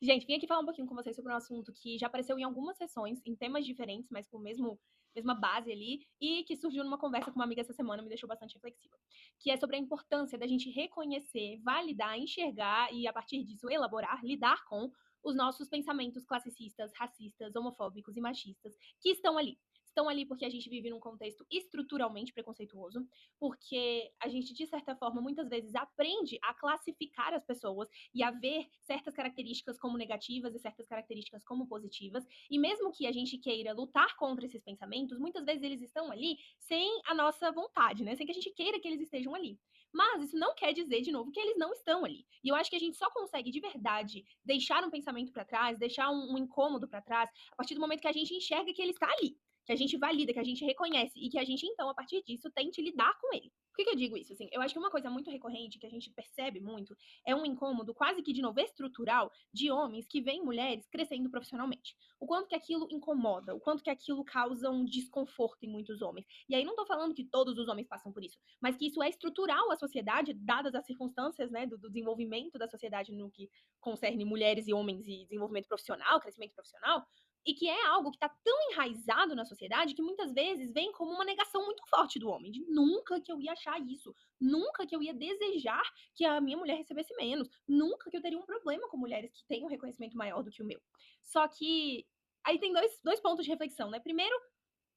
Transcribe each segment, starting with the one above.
Gente, vim aqui falar um pouquinho com vocês sobre um assunto que já apareceu em algumas sessões, em temas diferentes, mas com o mesma base ali, e que surgiu numa conversa com uma amiga essa semana, me deixou bastante reflexiva. Que é sobre a importância da gente reconhecer, validar, enxergar e, a partir disso, elaborar, lidar com os nossos pensamentos classicistas, racistas, homofóbicos e machistas que estão ali. Estão ali porque a gente vive num contexto estruturalmente preconceituoso, porque a gente, de certa forma, muitas vezes aprende a classificar as pessoas e a ver certas características como negativas e certas características como positivas. E mesmo que a gente queira lutar contra esses pensamentos, muitas vezes eles estão ali sem a nossa vontade, né? Sem que a gente queira que eles estejam ali. Mas isso não quer dizer, de novo, que eles não estão ali. E eu acho que a gente só consegue, de verdade, deixar um pensamento para trás, deixar um incômodo para trás, a partir do momento que a gente enxerga que ele está ali, que a gente valida, que a gente reconhece e que a gente, então, a partir disso, tente lidar com ele. Por que eu digo isso? Assim, eu acho que uma coisa muito recorrente, que a gente percebe muito, é um incômodo quase que de novo estrutural de homens que veem mulheres crescendo profissionalmente. O quanto que aquilo incomoda, o quanto que aquilo causa um desconforto em muitos homens. E aí não tô falando que todos os homens passam por isso, mas que isso é estrutural à sociedade, dadas as circunstâncias, né, do desenvolvimento da sociedade no que concerne mulheres e homens e desenvolvimento profissional, crescimento profissional, e que é algo que está tão enraizado na sociedade que muitas vezes vem como uma negação muito forte do homem, de nunca que eu ia achar isso, nunca que eu ia desejar que a minha mulher recebesse menos, nunca que eu teria um problema com mulheres que têm um reconhecimento maior do que o meu. Só que aí tem dois pontos de reflexão, né? Primeiro,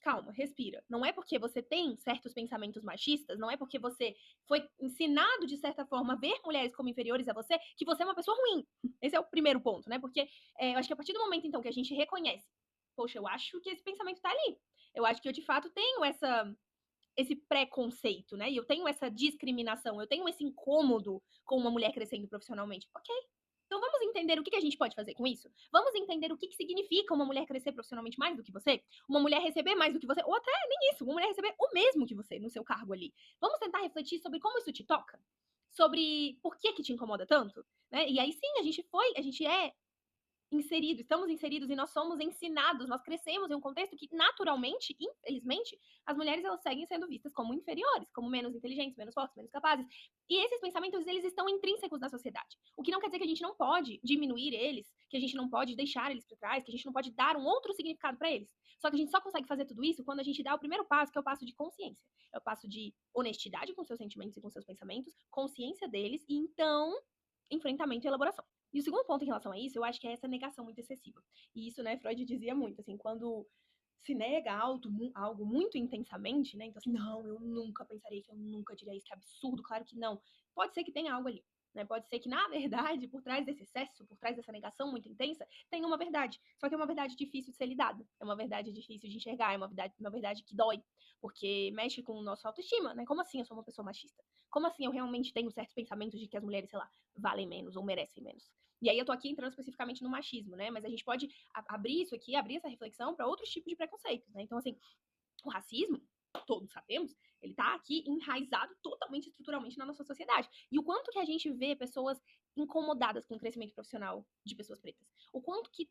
calma, respira. Não é porque você tem certos pensamentos machistas, não é porque você foi ensinado de certa forma a ver mulheres como inferiores a você, que você é uma pessoa ruim. Esse é o primeiro ponto, né? Porque eu acho que a partir do momento, então, que a gente reconhece, poxa, eu acho que esse pensamento tá ali. Eu acho que eu, de fato, tenho esse preconceito, né? E eu tenho essa discriminação, eu tenho esse incômodo com uma mulher crescendo profissionalmente. Ok. Então vamos entender o que a gente pode fazer com isso? Vamos entender o que significa uma mulher crescer profissionalmente mais do que você? Uma mulher receber mais do que você? Ou até nem isso, uma mulher receber o mesmo que você no seu cargo ali. Vamos tentar refletir sobre como isso te toca? Sobre por que te incomoda tanto? Né? E aí sim, a gente é inserido, estamos inseridos e nós somos ensinados, nós crescemos em um contexto que naturalmente, infelizmente, as mulheres elas seguem sendo vistas como inferiores, como menos inteligentes, menos fortes, menos capazes. E esses pensamentos eles estão intrínsecos na sociedade. O que não quer dizer que a gente não pode diminuir eles, que a gente não pode deixar eles para trás, que a gente não pode dar um outro significado para eles. Só que a gente só consegue fazer tudo isso quando a gente dá o primeiro passo, que é o passo de consciência. É o passo de honestidade com seus sentimentos e com seus pensamentos, consciência deles e então enfrentamento e elaboração. E o segundo ponto em relação a isso, eu acho que é essa negação muito excessiva. E isso, né, Freud dizia muito, assim, quando se nega algo muito intensamente, né? Então, assim, não, eu nunca pensaria que eu nunca diria isso, que absurdo, claro que não. Pode ser que tenha algo ali. Né? Pode ser que, na verdade, por trás desse excesso, por trás dessa negação muito intensa, tem uma verdade. Só que é uma verdade difícil de ser lidada. É uma verdade difícil de enxergar, é uma verdade que dói. Porque mexe com o nosso autoestima, né? Como assim eu sou uma pessoa machista? Como assim eu realmente tenho certos pensamentos de que as mulheres, sei lá, valem menos ou merecem menos? E aí eu tô aqui entrando especificamente no machismo, né? Mas a gente pode abrir isso aqui, abrir essa reflexão para outros tipos de preconceitos, né? Então, assim, o racismo, todos sabemos, ele tá aqui enraizado totalmente estruturalmente na nossa sociedade. E o quanto que a gente vê pessoas incomodadas com o crescimento profissional de pessoas pretas. O quanto que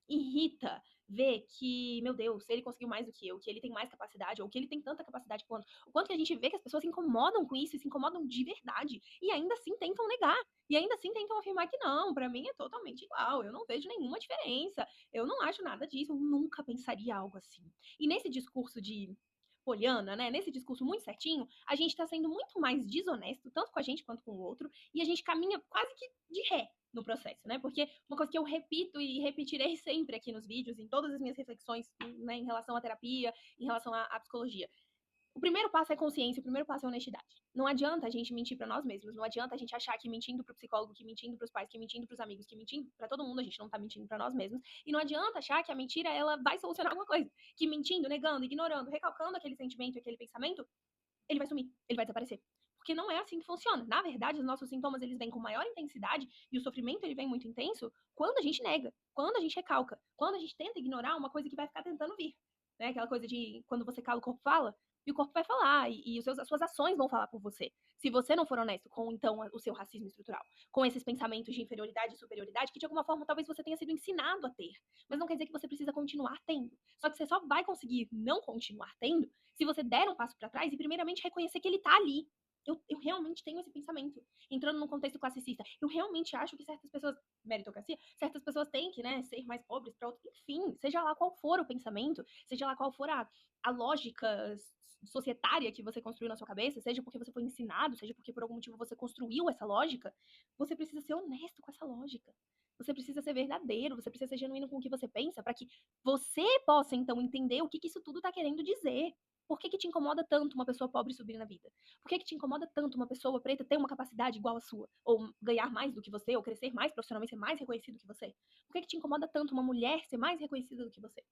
irrita ver que, meu Deus, ele conseguiu mais do que eu, que ele tem mais capacidade, ou que ele tem tanta capacidade quanto. O quanto que a gente vê que as pessoas se incomodam com isso, e se incomodam de verdade, e ainda assim tentam negar. E ainda assim tentam afirmar que não, pra mim é totalmente igual, eu não vejo nenhuma diferença, eu não acho nada disso, eu nunca pensaria algo assim. E nesse discurso de poliana, né, nesse discurso muito certinho, a gente tá sendo muito mais desonesto, tanto com a gente quanto com o outro, e a gente caminha quase que de ré no processo, né? Porque uma coisa que eu repito e repetirei sempre aqui nos vídeos, em todas as minhas reflexões, né, em relação à terapia, em relação à psicologia. O primeiro passo é consciência, o primeiro passo é honestidade. Não adianta a gente mentir para nós mesmos, não adianta a gente achar que mentindo pro psicólogo, que mentindo pros pais, que mentindo pros amigos, que mentindo para todo mundo, a gente não tá mentindo para nós mesmos. E não adianta achar que a mentira ela vai solucionar alguma coisa. Que mentindo, negando, ignorando, recalcando aquele sentimento, aquele pensamento, ele vai sumir, ele vai desaparecer. Porque não é assim que funciona. Na verdade, os nossos sintomas eles vêm com maior intensidade e o sofrimento ele vem muito intenso quando a gente nega, quando a gente recalca, quando a gente tenta ignorar uma coisa que vai ficar tentando vir. Né? Aquela coisa de quando você cala, o corpo fala, e o corpo vai falar, e as suas ações vão falar por você. Se você não for honesto com, então, o seu racismo estrutural, com esses pensamentos de inferioridade e superioridade, que de alguma forma talvez você tenha sido ensinado a ter, mas não quer dizer que você precisa continuar tendo. Só que você só vai conseguir não continuar tendo se você der um passo para trás e primeiramente reconhecer que ele tá ali. eu realmente tenho esse pensamento. Entrando num contexto classicista, eu realmente acho que certas pessoas, meritocracia, certas pessoas têm que, né, ser mais pobres para outros. Enfim, seja lá qual for o pensamento, seja lá qual for a lógica societária que você construiu na sua cabeça, seja porque você foi ensinado, seja porque por algum motivo você construiu essa lógica, você precisa ser honesto com essa lógica. Você precisa ser verdadeiro, você precisa ser genuíno com o que você pensa, para que você possa, então, entender o que isso tudo está querendo dizer. Por que te incomoda tanto uma pessoa pobre subir na vida? Por que te incomoda tanto uma pessoa preta ter uma capacidade igual à sua? Ou ganhar mais do que você, ou crescer mais profissionalmente, ser mais reconhecido que você? Por que te incomoda tanto uma mulher ser mais reconhecida do que você?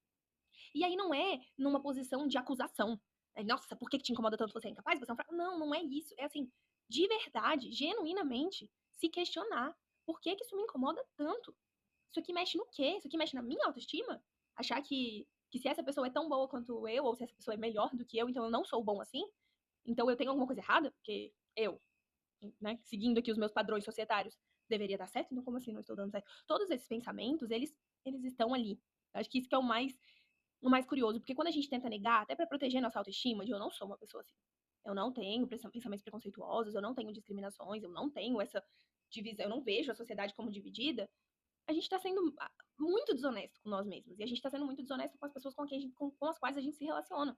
E aí não é numa posição de acusação. Nossa, por que te incomoda tanto? Você é incapaz? Você é um fraco? Não, não é isso. É assim, de verdade, genuinamente, se questionar. Por que isso me incomoda tanto? Isso aqui mexe no quê? Isso aqui mexe na minha autoestima? Achar que se essa pessoa é tão boa quanto eu, ou se essa pessoa é melhor do que eu, então eu não sou bom assim? Então eu tenho alguma coisa errada? Porque eu, né, seguindo aqui os meus padrões societários, deveria dar certo? Então como assim não estou dando certo? Todos esses pensamentos, eles estão ali. Acho que isso que é o mais curioso, porque quando a gente tenta negar, até para proteger nossa autoestima, de eu não sou uma pessoa assim. Eu não tenho pensamentos preconceituosos, eu não tenho discriminações, eu não tenho essa divisão, eu não vejo a sociedade como dividida. A gente tá sendo muito desonesto com nós mesmos. E a gente tá sendo muito desonesto com as pessoas com as quais a gente se relaciona.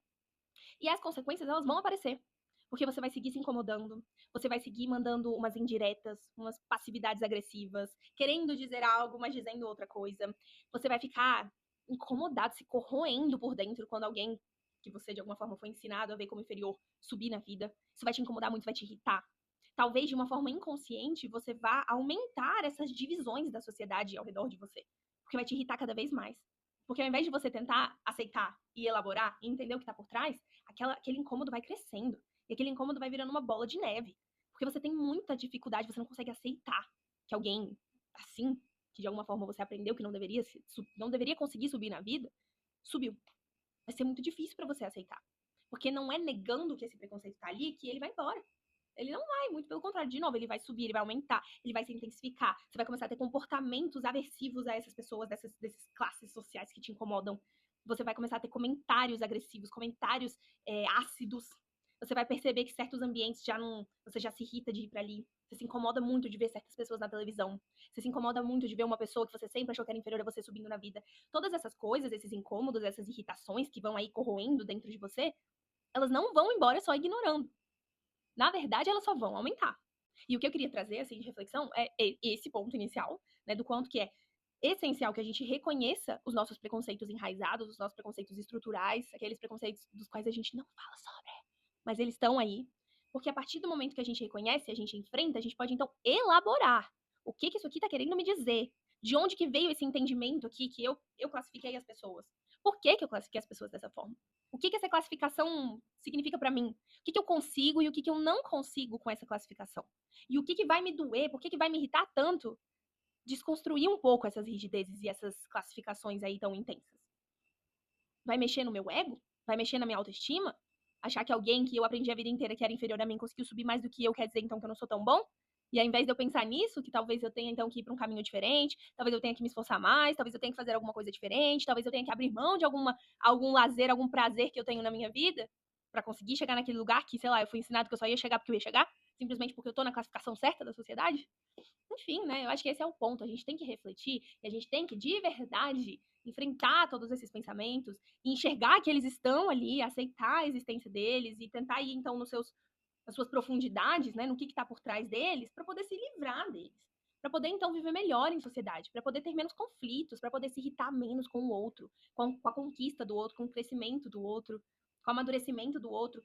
E as consequências, elas vão aparecer. Porque você vai seguir se incomodando, você vai seguir mandando umas indiretas, umas passividades agressivas, querendo dizer algo, mas dizendo outra coisa. Você vai ficar incomodado, se corroendo por dentro quando alguém que você de alguma forma foi ensinado a ver como inferior subir na vida. Isso vai te incomodar muito, vai te irritar. Talvez de uma forma inconsciente você vá aumentar essas divisões da sociedade ao redor de você. Porque vai te irritar cada vez mais. Porque ao invés de você tentar aceitar e elaborar e entender o que está por trás, aquele incômodo vai crescendo. E aquele incômodo vai virando uma bola de neve. Porque você tem muita dificuldade, você não consegue aceitar que alguém assim, que de alguma forma você aprendeu que não deveria conseguir subir na vida, subiu. Vai ser muito difícil para você aceitar. Porque não é negando que esse preconceito está ali que ele vai embora. Ele não vai, muito pelo contrário. De novo, ele vai subir, ele vai aumentar, ele vai se intensificar. Você vai começar a ter comportamentos aversivos a essas pessoas, dessas classes sociais que te incomodam. Você vai começar a ter comentários agressivos, comentários ácidos. Você vai perceber que certos ambientes você já se irrita de ir para ali. Você se incomoda muito de ver certas pessoas na televisão. Você se incomoda muito de ver uma pessoa que você sempre achou que era inferior a você subindo na vida. Todas essas coisas, esses incômodos, essas irritações que vão aí corroendo dentro de você, elas não vão embora só ignorando. Na verdade, elas só vão aumentar. E o que eu queria trazer, assim, de reflexão é esse ponto inicial, né, do quanto que é essencial que a gente reconheça os nossos preconceitos enraizados, os nossos preconceitos estruturais, aqueles preconceitos dos quais a gente não fala sobre, mas eles estão aí. Porque a partir do momento que a gente reconhece, a gente enfrenta, a gente pode, então, elaborar o que isso aqui está querendo me dizer. De onde que veio esse entendimento aqui que eu classifiquei as pessoas? Por que eu classifiquei as pessoas dessa forma? O que essa classificação significa para mim? O que eu consigo e o que eu não consigo com essa classificação? E o que vai me doer? Por que vai me irritar tanto? Desconstruir um pouco essas rigidezes e essas classificações aí tão intensas. Vai mexer no meu ego? Vai mexer na minha autoestima? Achar que alguém que eu aprendi a vida inteira que era inferior a mim conseguiu subir mais do que eu, quer dizer então que eu não sou tão bom? E ao invés de eu pensar nisso, que talvez eu tenha então que ir para um caminho diferente, talvez eu tenha que me esforçar mais, talvez eu tenha que fazer alguma coisa diferente, talvez eu tenha que abrir mão de algum lazer, algum prazer que eu tenho na minha vida, para conseguir chegar naquele lugar que, sei lá, eu fui ensinado que eu só ia chegar porque eu ia chegar, simplesmente porque eu tô na classificação certa da sociedade. Enfim, né? Eu acho que esse é o ponto. A gente tem que refletir e a gente tem que, de verdade, enfrentar todos esses pensamentos e enxergar que eles estão ali, aceitar a existência deles e tentar ir, então, nas suas profundidades, né? No que está por trás deles, para poder se livrar deles. Para poder, então, viver melhor em sociedade, para poder ter menos conflitos, para poder se irritar menos com o outro, com a conquista do outro, com o crescimento do outro, com o amadurecimento do outro.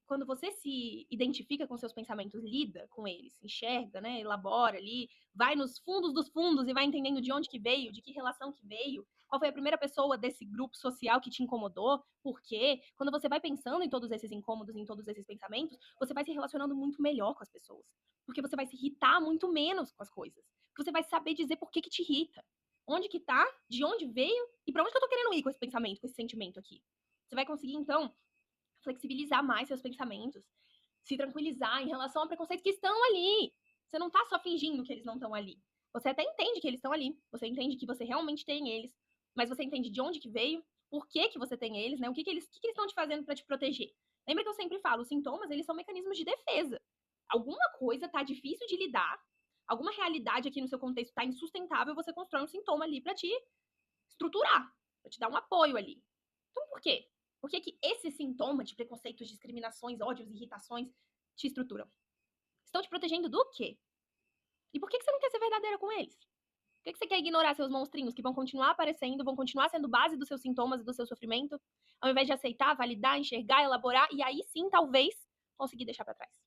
Quando você se identifica com seus pensamentos, lida com eles, enxerga, né, elabora ali, vai nos fundos dos fundos e vai entendendo de onde que veio, de que relação que veio, qual foi a primeira pessoa desse grupo social que te incomodou, por quê. Quando você vai pensando em todos esses incômodos, em todos esses pensamentos, você vai se relacionando muito melhor com as pessoas. Porque você vai se irritar muito menos com as coisas. Porque você vai saber dizer por que te irrita. Onde que tá, de onde veio e para onde que eu tô querendo ir com esse pensamento, com esse sentimento aqui. Você vai conseguir, então, flexibilizar mais seus pensamentos, se tranquilizar em relação a preconceitos que estão ali. Você não tá só fingindo que eles não estão ali. Você até entende que eles estão ali. Você entende que você realmente tem eles. Mas você entende de onde que veio, por que você tem eles, né? O que eles estão te fazendo para te proteger. Lembra que eu sempre falo, os sintomas, eles são mecanismos de defesa. Alguma coisa tá difícil de lidar, alguma realidade aqui no seu contexto tá insustentável, você constrói um sintoma ali pra te estruturar, pra te dar um apoio ali. Então, por quê? Por que que esse sintoma de preconceitos, discriminações, ódios, irritações te estruturam? Estão te protegendo do quê? E por que que você não quer ser verdadeira com eles? Por que que você quer ignorar seus monstrinhos que vão continuar aparecendo, vão continuar sendo base dos seus sintomas e do seu sofrimento, ao invés de aceitar, validar, enxergar, elaborar e aí sim, talvez, conseguir deixar pra trás?